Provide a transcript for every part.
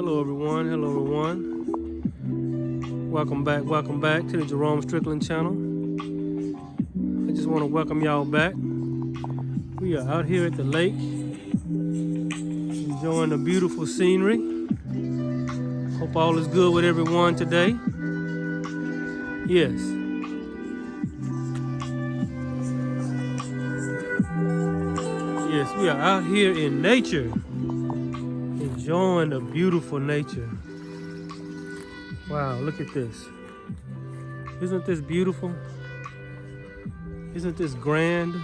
Hello everyone. Welcome back to the Jerome Strickland channel. I just want to welcome y'all back. We are out here at the lake, enjoying the beautiful scenery. Hope all is good with everyone today. Yes. Yes, we are out here in nature, enjoying the beautiful nature. Wow, look at this. Isn't this beautiful? Isn't this grand?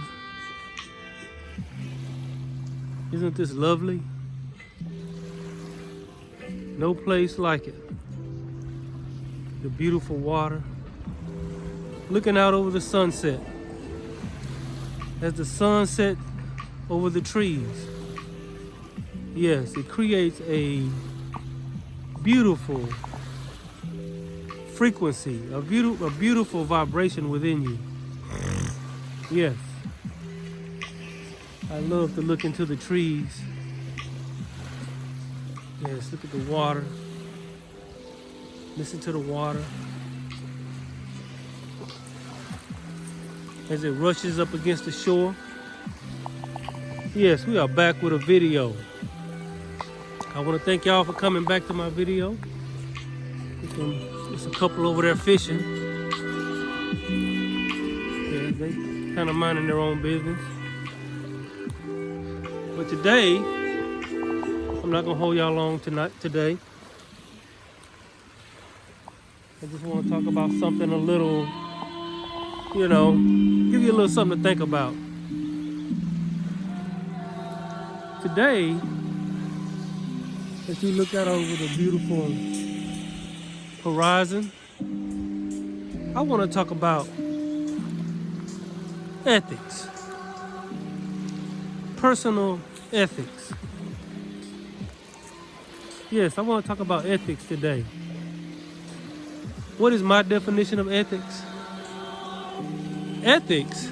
Isn't this lovely? No place like it. The beautiful water. Looking out over the sunset. As the sun sets over the trees. Yes, it creates a beautiful frequency, a beautiful vibration within you. Yes. I love to look into the trees. Yes, look at the water. Listen to the water as it rushes up against the shore. Yes, we are back with a video. I want to thank y'all for coming back to my video. There's a couple over there fishing. Yeah, they kind of minding their own business. But today, I'm not gonna hold y'all long today. I just want to talk about something a little, give you a little something to think about. Today, as you look out over the beautiful horizon, I want to talk about ethics, personal ethics. Yes, I want to talk about ethics today. What is my definition of ethics? Ethics,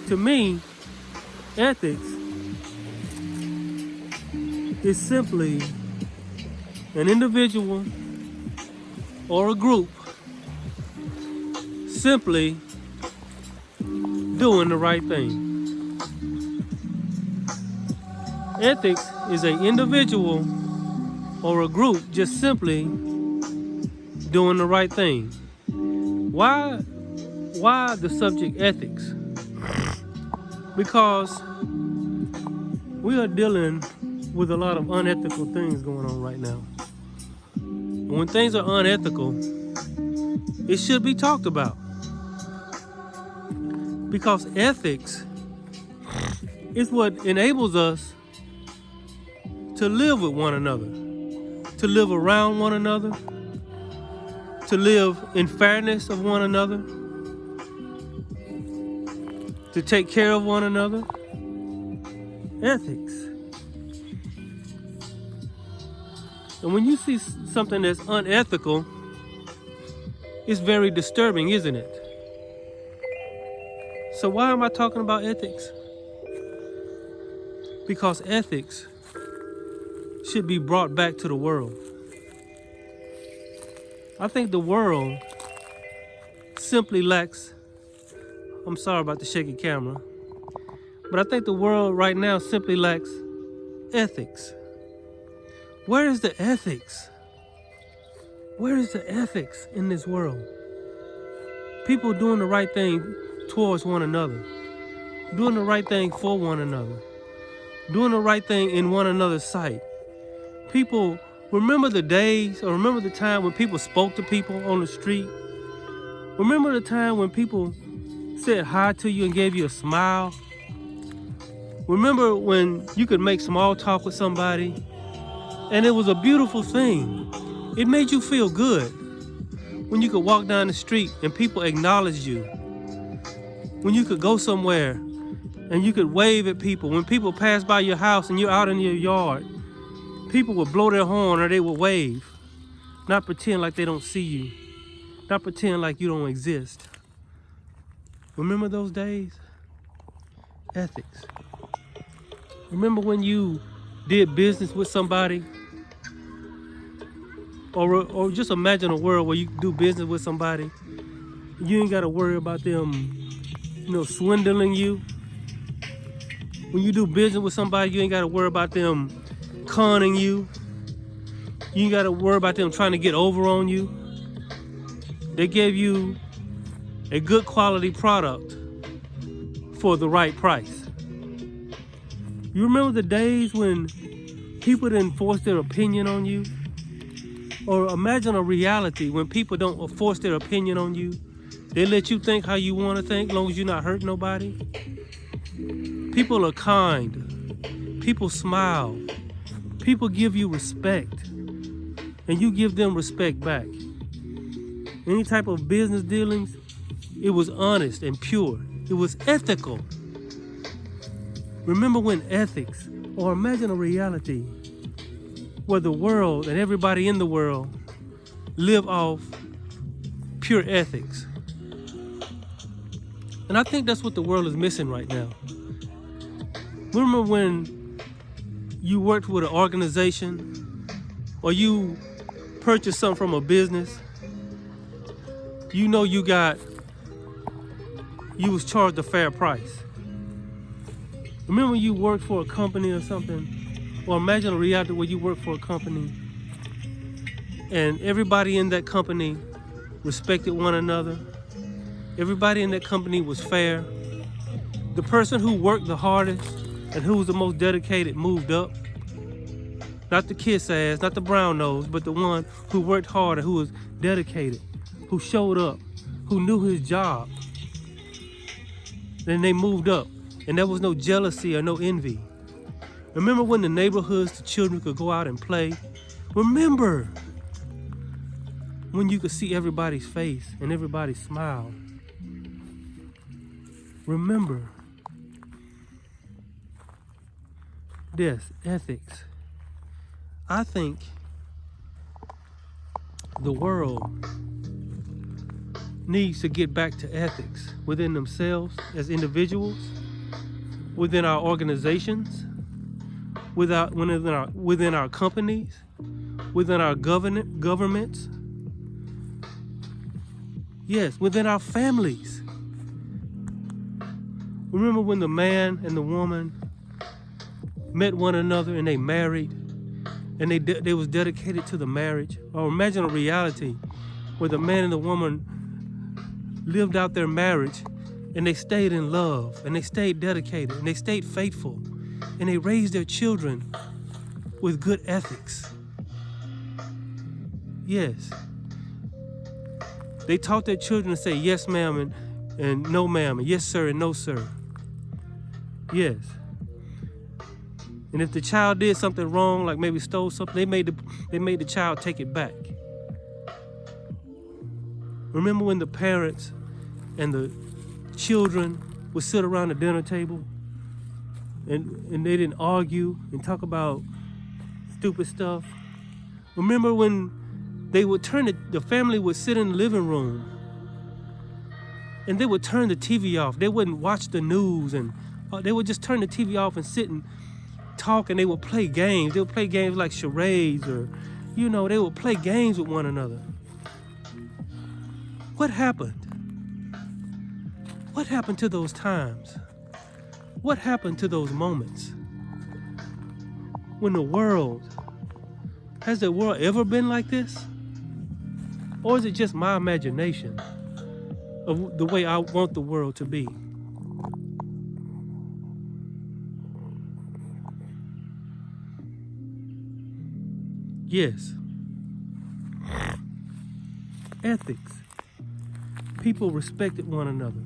to me, ethics is simply an individual or a group simply doing the right thing. Ethics is an individual or a group just simply doing the right thing. Why the subject ethics? Because we are dealing with a lot of unethical things going on right now. And when things are unethical, it should be talked about. Because ethics is what enables us to live with one another, to live around one another, to live in fairness of one another, to take care of one another. Ethics. And when you see something that's unethical, it's very disturbing, isn't it? So why am I talking about ethics? Because ethics should be brought back to the world. I think the world simply lacks, I'm sorry about the shaky camera, but I think the world right now simply lacks ethics. Where is the ethics? Where is the ethics in this world? People doing the right thing towards one another, doing the right thing for one another, doing the right thing in one another's sight. People, remember the days or remember the time when people spoke to people on the street? Remember the time when people said hi to you and gave you a smile? Remember when you could make small talk with somebody and it was a beautiful thing? It made you feel good when you could walk down the street and people acknowledged you. When you could go somewhere and you could wave at people. When people pass by your house and you're out in your yard, people would blow their horn or they would wave. Not pretend like they don't see you. Not pretend like you don't exist. Remember those days? Ethics. Remember when you did business with somebody, or just imagine a world where you do business with somebody, you ain't got to worry about them, swindling you. When you do business with somebody, you ain't got to worry about them conning you. You ain't got to worry about them trying to get over on you. They gave you a good quality product for the right price. You remember the days when people didn't force their opinion on you? Or imagine a reality when people don't force their opinion on you. They let you think how you want to think, as long as you're not hurting nobody. People are kind. People smile. People give you respect. And you give them respect back. Any type of business dealings, it was honest and pure. It was ethical. Remember when ethics, or imagine a reality where the world and everybody in the world live off pure ethics. And I think that's what the world is missing right now. Remember when you worked with an organization or you purchased something from a business, you was charged a fair price. Remember when you worked for a company or something, or imagine a reality where you work for a company and everybody in that company respected one another. Everybody in that company was fair. The person who worked the hardest and who was the most dedicated moved up. Not the kiss ass, not the brown nose, but the one who worked hard and who was dedicated, who showed up, who knew his job. Then they moved up, and there was no jealousy or no envy. Remember when the neighborhoods, the children could go out and play? Remember when you could see everybody's face and everybody smile? Remember. Yes, ethics. I think the world needs to get back to ethics within themselves as individuals, within our organizations, within our companies, within our governments. Yes, within our families. Remember when the man and the woman met one another and they married, and they was dedicated to the marriage? Or imagine a reality where the man and the woman lived out their marriage and they stayed in love and they stayed dedicated and they stayed faithful and they raised their children with good ethics. Yes. They taught their children to say yes ma'am and no ma'am, and yes sir and no sir. Yes. And if the child did something wrong, like maybe stole something, they made the child take it back. Remember when the parents and the children would sit around the dinner table and they didn't argue and talk about stupid stuff? Remember when they would the family would sit in the living room and they would turn the TV off. They wouldn't watch the news, and they would just turn the TV off and sit and talk, and they would play games. They would play games like charades, or, they would play games with one another. What happened? What happened to those times? What happened to those moments? When has the world ever been like this? Or is it just my imagination of the way I want the world to be? Yes. Ethics. People respected one another.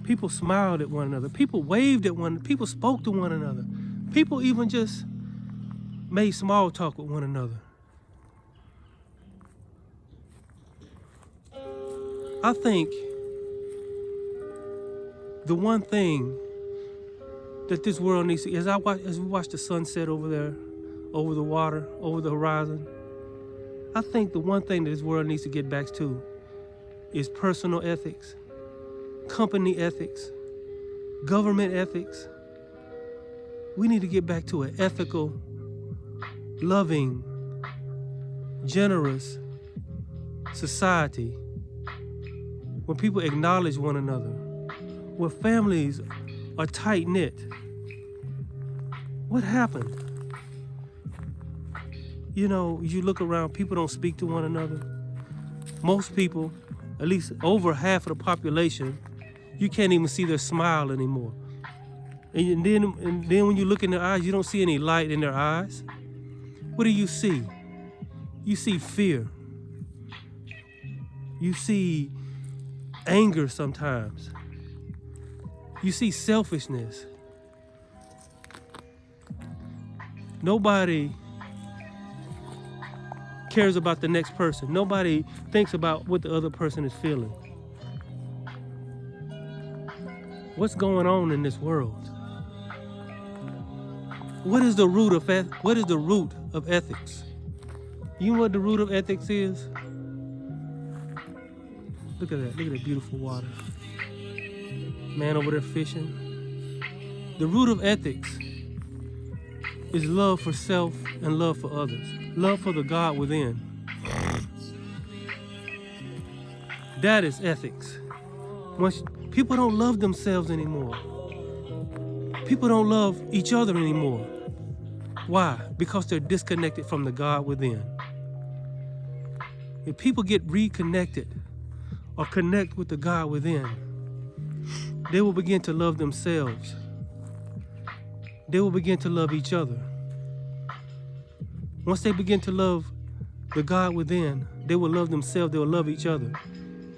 People smiled at one another. People waved at one another. People spoke to one another. People even just made small talk with one another. I think the one thing that this world needs to, as we watch the sunset over there, over the water, over the horizon, I think the one thing that this world needs to get back to is personal ethics, company ethics, government ethics, We need to get back to an ethical, loving, generous society where people acknowledge one another, where families are tight-knit. What happened? You know, you look around, people don't speak to one another. Most people, at least over half of the population, you can't even see their smile anymore. And then when you look in their eyes, you don't see any light in their eyes. What do you see? You see fear. You see anger sometimes. You see selfishness. Nobody cares about the next person. Nobody thinks about what the other person is feeling. What's going on in this world? What is the root of ethics? You know what the root of ethics is? Look at that. Look at that beautiful water. Man over there fishing. The root of ethics is love for self and love for others. Love for the God within. That is ethics. Once people don't love themselves anymore. People don't love each other anymore. Why? Because they're disconnected from the God within. If people get reconnected or connect with the God within, they will begin to love themselves. They will begin to love each other. Once they begin to love the God within, they will love themselves, they will love each other.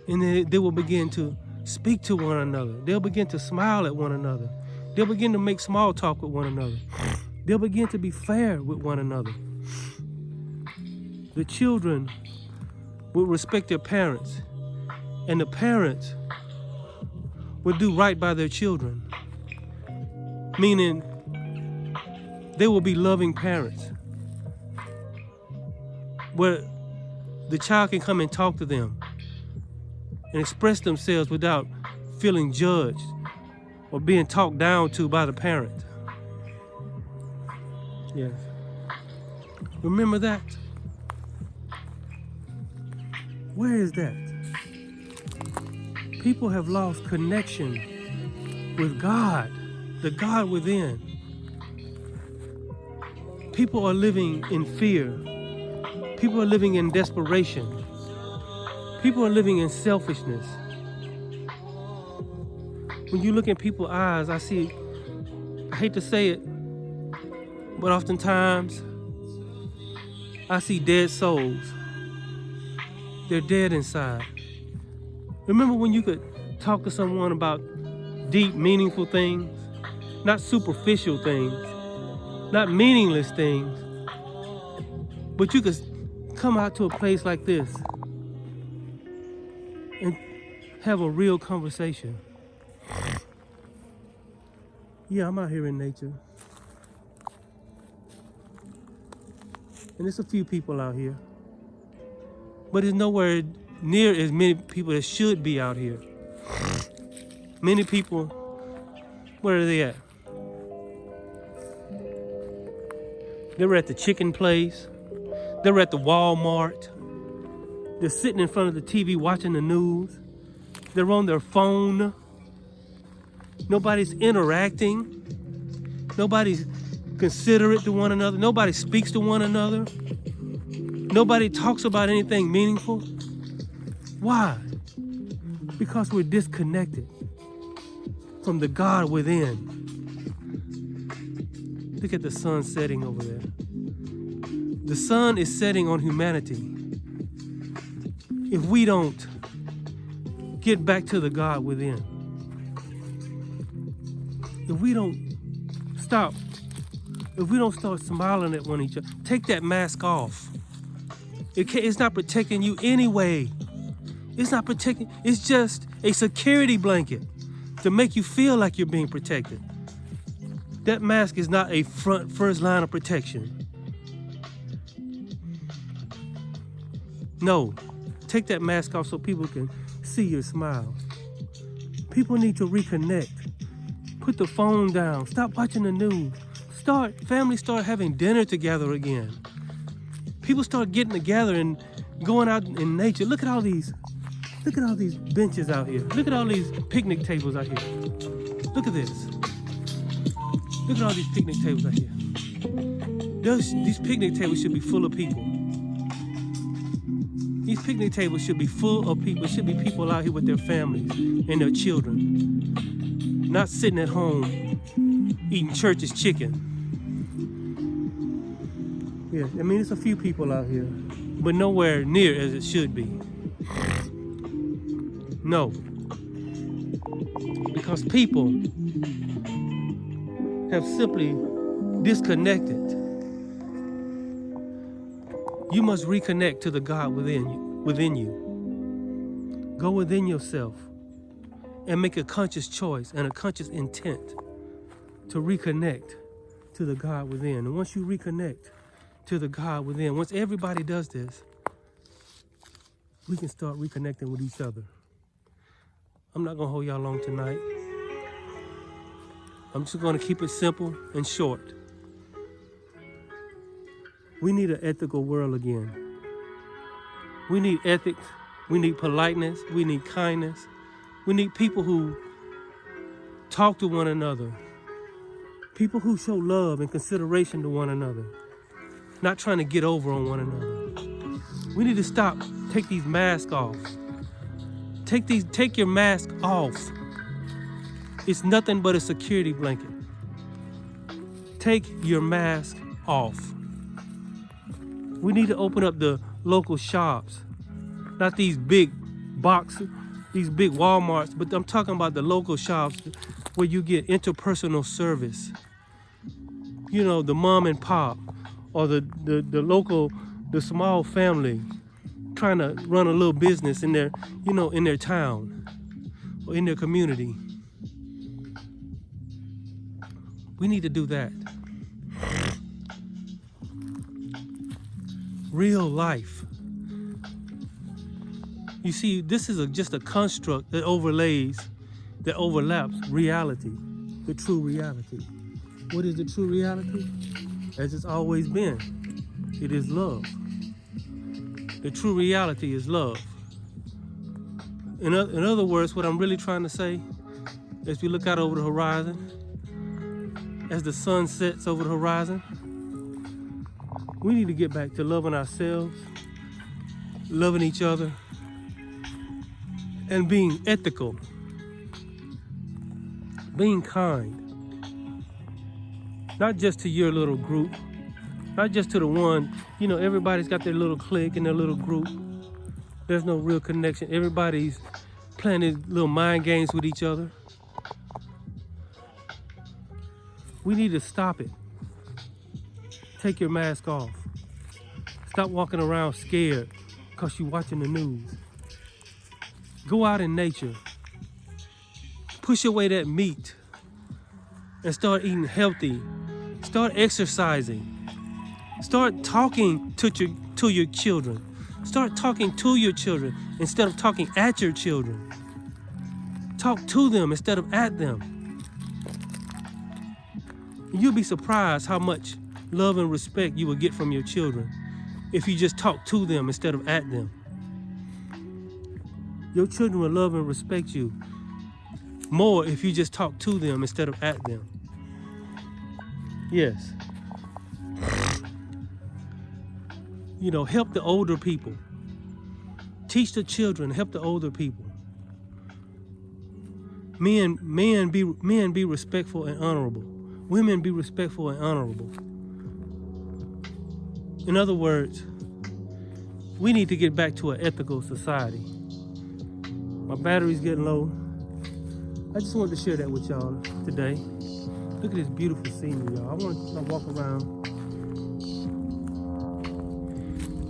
And then they will begin to speak to one another. They'll begin to smile at one another. They'll begin to make small talk with one another. They'll begin to be fair with one another. The children will respect their parents, and the parents will do right by their children. Meaning, they will be loving parents, where the child can come and talk to them and express themselves without feeling judged or being talked down to by the parent. Yes. Remember that? Where is that? People have lost connection with God, the God within. People are living in fear. People are living in desperation. People are living in selfishness. When you look in people's eyes, I hate to say it, but oftentimes I see dead souls. They're dead inside. Remember when you could talk to someone about deep, meaningful things, not superficial things, not meaningless things, but you could come out to a place like this and have a real conversation. Yeah, I'm out here in nature. And there's a few people out here. But there's nowhere near as many people that should be out here. Many people, where are they at? They're at the chicken place. They're at the Walmart. They're sitting in front of the TV watching the news. They're on their phone. Nobody's interacting. Nobody's considerate to one another. Nobody speaks to one another. Nobody talks about anything meaningful. Why? Because we're disconnected from the God within. Look at the sun setting over there. The sun is setting on humanity. If we don't get back to the God within, if we don't stop, if we don't start smiling at one another, take that mask off. It's not protecting you anyway. It's not protecting, it's just a security blanket to make you feel like you're being protected. That mask is not a first line of protection. No, take that mask off so people can see your smile. People need to reconnect. Put the phone down. Stop watching the news. Families start having dinner together again. People start getting together and going out in nature. Look at all these benches out here. Look at all these picnic tables out here. Look at this. Look at all these picnic tables out here. These picnic tables should be full of people. These picnic tables should be full of people. It should be people out here with their families and their children. Not sitting at home eating church's chicken. Yeah, I mean, it's a few people out here, but nowhere near as it should be. No. Because people have simply disconnected. You must reconnect to the God within you. Go within yourself and make a conscious choice and a conscious intent to reconnect to the God within. And once you reconnect to the God within, once everybody does this, we can start reconnecting with each other. I'm not gonna hold y'all long tonight. I'm just gonna keep it simple and short. We need an ethical world again. We need ethics, we need politeness, we need kindness. We need people who talk to one another. People who show love and consideration to one another. Not trying to get over on one another. We need to take these masks off. Take your mask off. It's nothing but a security blanket. Take your mask off. We need to open up the local shops. Not these big boxes, these big Walmarts, but I'm talking about the local shops where you get interpersonal service. You know, the mom and pop, or the local, the small family trying to run a little business in their, in their town or in their community. We need to do that. Real life. You see, this is just a construct that overlaps reality, the true reality. What is the true reality? As it's always been, it is love. The true reality is love. In other words, what I'm really trying to say, as we look out over the horizon, as the sun sets over the horizon, we need to get back to loving ourselves, loving each other, and being ethical, being kind. Not just to your little group, not just to the one, everybody's got their little clique and their little group. There's no real connection. Everybody's playing these little mind games with each other. We need to stop it. Take your mask off. Stop walking around scared because you're watching the news. Go out in nature. Push away that meat and start eating healthy. Start exercising. Start talking to your children. Start talking to your children instead of talking at your children. Talk to them instead of at them. You'll be surprised how much love and respect you will get from your children if you just talk to them instead of at them. Your children will love and respect you more if you just talk to them instead of at them. Yes. Help the older people. Teach the children, help the older people. Men be respectful and honorable. Women be respectful and honorable. In other words, we need to get back to an ethical society. My battery's getting low. I just wanted to share that with y'all today. Look at this beautiful scenery, y'all. I want to walk around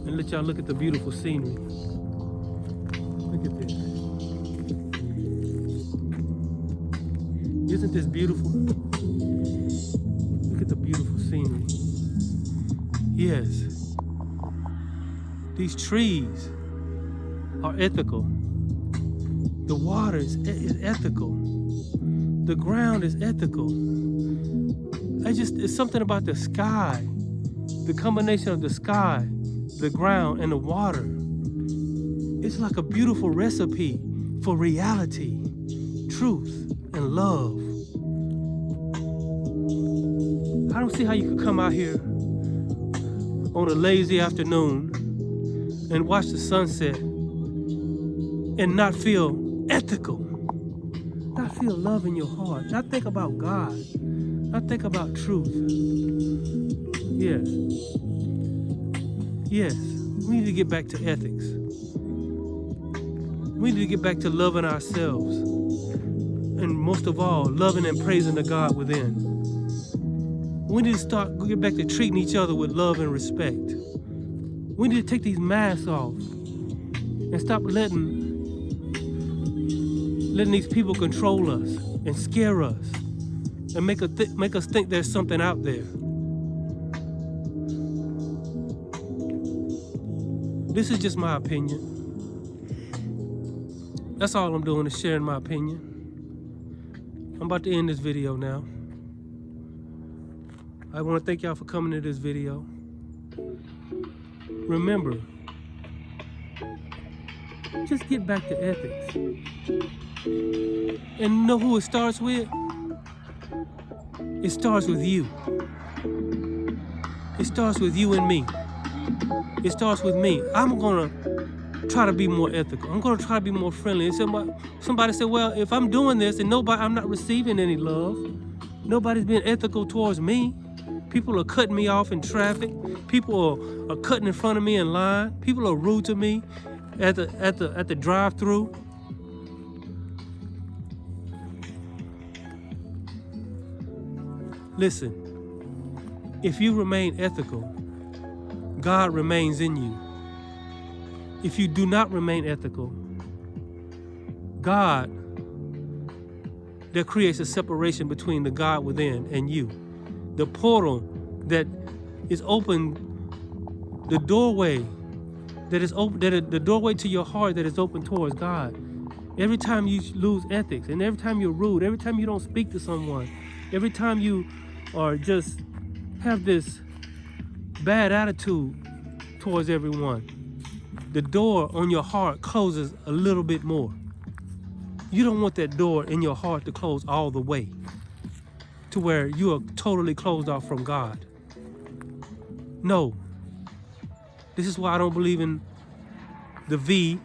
and let y'all look at the beautiful scenery. Look at this. Isn't this beautiful? Look at the beautiful scenery. Yes. These trees are ethical. The water is ethical. The ground is ethical. It's something about the sky, the combination of the sky, the ground, and the water. It's like a beautiful recipe for reality, truth, and love. I don't see how you could come out here on a lazy afternoon and watch the sunset and not feel ethical, not feel love in your heart, not think about God, not think about truth. Yes, we need to get back to ethics. We need to get back to loving ourselves, and most of all, loving and praising the God within. We need to get back to treating each other with love and respect. We need to take these masks off and stop letting these people control us and scare us and make us think there's something out there. This is just my opinion. That's all I'm doing, is sharing my opinion. I'm about to end this video now. I want to thank y'all for coming to this video. Remember, just get back to ethics. And you know who it starts with? It starts with you. It starts with you and me. It starts with me. I'm gonna try to be more ethical. I'm gonna try to be more friendly. And somebody said, well, if I'm doing this and I'm not receiving any love, nobody's being ethical towards me. People are cutting me off in traffic. People are cutting in front of me in line. People are rude to me at the drive-through. Listen, if you remain ethical, God remains in you. If you do not remain ethical, God, there creates a separation between the God within and you. The portal that is open, the doorway that is open, the doorway to your heart that is open towards God. Every time you lose ethics, and every time you're rude, every time you don't speak to someone, every time you are just have this bad attitude towards everyone, the door on your heart closes a little bit more. You don't want that door in your heart to close all the way to where you are totally closed off from God. No. This is why I don't believe in the V.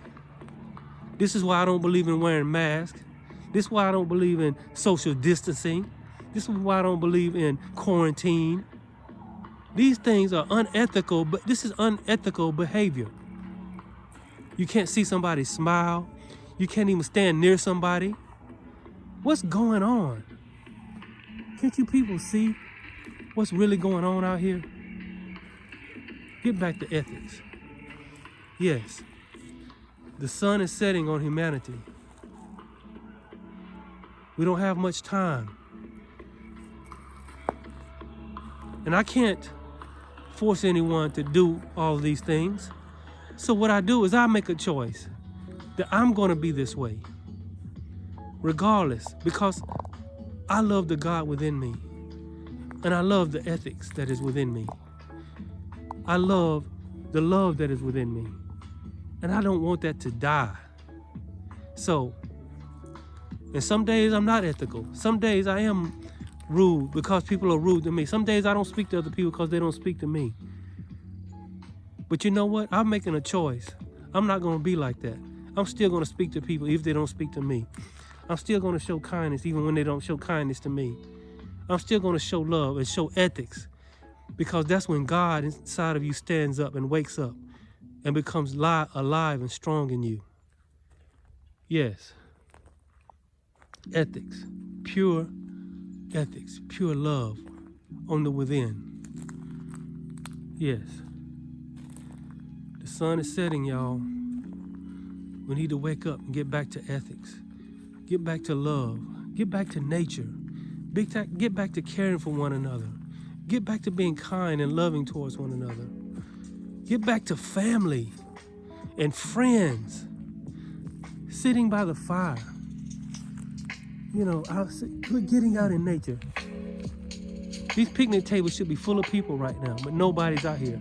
This is why I don't believe in wearing masks. This is why I don't believe in social distancing. This is why I don't believe in quarantine. These things are unethical, but this is unethical behavior. You can't see somebody smile. You can't even stand near somebody. What's going on? Can't you people see what's really going on out here? Get back to ethics. Yes, the sun is setting on humanity. We don't have much time. And I can't force anyone to do all of these things. So what I do is I make a choice that I'm going to be this way, regardless, because I love the God within me, and I love the ethics that is within me. I love the love that is within me, and I don't want that to die. So, and some days I'm not ethical. Some days I am rude because people are rude to me. Some days I don't speak to other people because they don't speak to me. But you know what? I'm making a choice. I'm not going to be like that. I'm still going to speak to people if they don't speak to me. I'm still going to show kindness even when they don't show kindness to me. I'm still going to show love and show ethics, because that's when God inside of you stands up and wakes up and becomes alive and strong in you. Yes. Ethics. Pure ethics. Pure love on the within. Yes. The sun is setting, y'all. We need to wake up and get back to ethics. Get back to love. Get back to nature. Get back to caring for one another. Get back to being kind and loving towards one another. Get back to family and friends. Sitting by the fire. You know, getting out in nature. These picnic tables should be full of people right now, but nobody's out here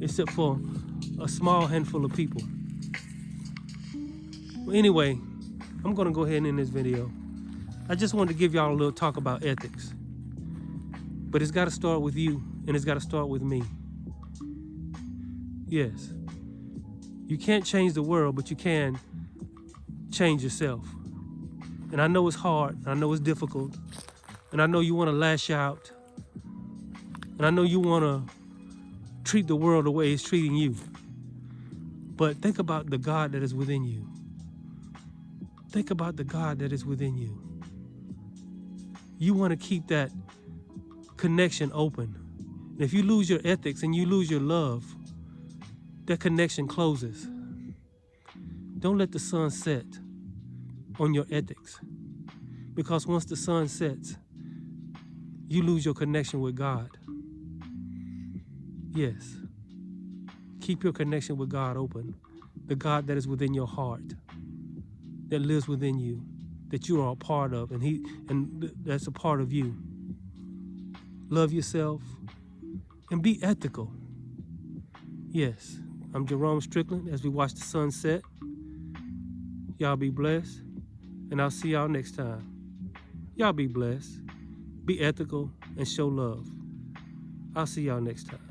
except for a small handful of people. Well, anyway, I'm gonna go ahead and end this video. I just wanted to give y'all a little talk about ethics. But it's gotta start with you, and it's gotta start with me. Yes. You can't change the world, but you can change yourself. And I know it's hard, and I know it's difficult, and I know you wanna lash out, and I know you wanna treat the world the way it's treating you. But think about the God that is within you. Think about the God that is within you. You want to keep that connection open. And if you lose your ethics and you lose your love, that connection closes. Don't let the sun set on your ethics. Because once the sun sets, you lose your connection with God. Yes. Keep your connection with God open. The God that is within your heart, that lives within you, that you are a part of, and that's a part of you. Love yourself and be ethical. Yes, I'm Jerome Strickland as we watch the sunset. Y'all be blessed, and I'll see y'all next time. Y'all be blessed, be ethical, and show love. I'll see y'all next time.